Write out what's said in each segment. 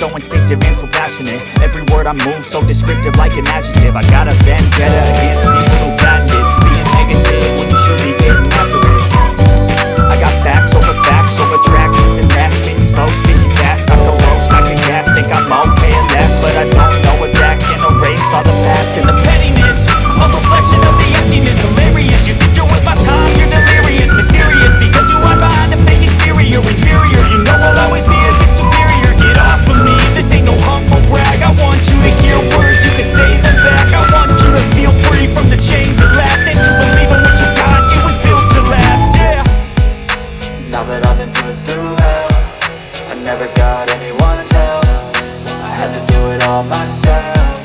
so instinctive and so passionate. Every word I move so descriptive like an adjective. I got a vendetta against people who patent it, being negative when you should be getting after it. I got facts over tracks, this and that, spitting slow, speaking fast, off the roast, I can gas, think I'm okay at last, but I don't know if that can erase all the past and the pettiness, a reflection of the emptiness. Hilarious, you think you're worth my time, you're delirious, mysterious, because you are behind a fake exterior, inferior, you know I'll always be a bit superior. Get off of me, this ain't no humble brag, I want you to hear words, you can say them back, I want you to feel free from the chains that last, and to believe in what you got, it was built to last, yeah. Now that I've been put through hell, I never got anyone's help, I had to do it all myself.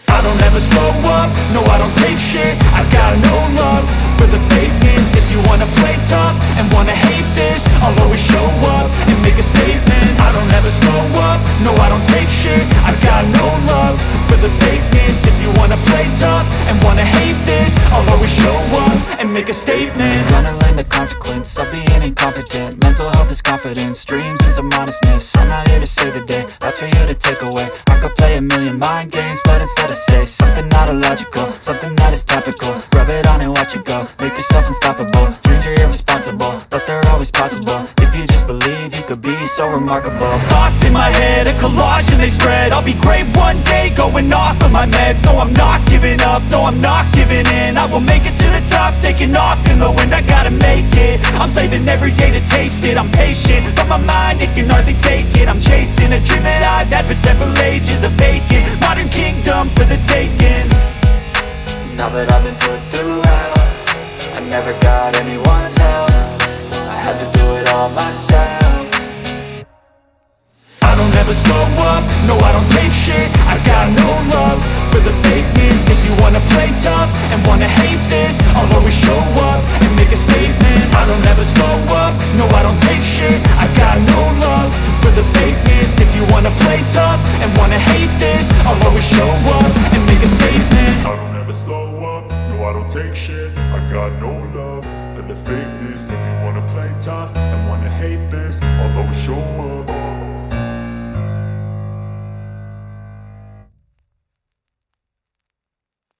I don't ever slow up, no I don't take shit, I got no love for the fakeness. If you wanna play tough and wanna hate this, I'll always show up and make a statement. I don't ever slow up, no I don't take shit, I got no love for the fakeness. If you wanna play tough and wanna hate this, I'll always show up and make a statement. Gonna learn the consequence of being incompetent. Mental health is confidence, dreams and some honestness. I'm not here to save the day, that's for you to take away. I could play a million mind games, but instead I say something not illogical, something that is topical. Rub it on and watch it go, make yourself unstoppable. Dreams are irresponsible, but they're always possible. If you just believe, you could be so remarkable. Thoughts in my head, a collage and they spread. I'll be great one day, going off of my meds. No, I'm not giving up, no, I'm not giving in. I will make it to the top, taking off in the wind. I gotta make it, I'm saving every day to taste it. I'm patient, but my mind, it can hardly take it. I'm chasing a dream that I've had for several ages, a vacant modern kingdom for the taking. Now that I've been put through hell, I never got anyone's help, I had to do it all myself. I don't ever slow up, no I don't take shit, I got no love for the fakeness. If you wanna play tough and wanna hate this, I'll always show up and make a statement. I don't ever slow up, no I don't take shit, I got no love for the fakeness. If you wanna play tough and wanna hate this, I'll always show up and make a statement. I don't ever slow up, no I don't take shit, I got no love for the fakeness. If you wanna play tough and wanna hate this, I'll always show up.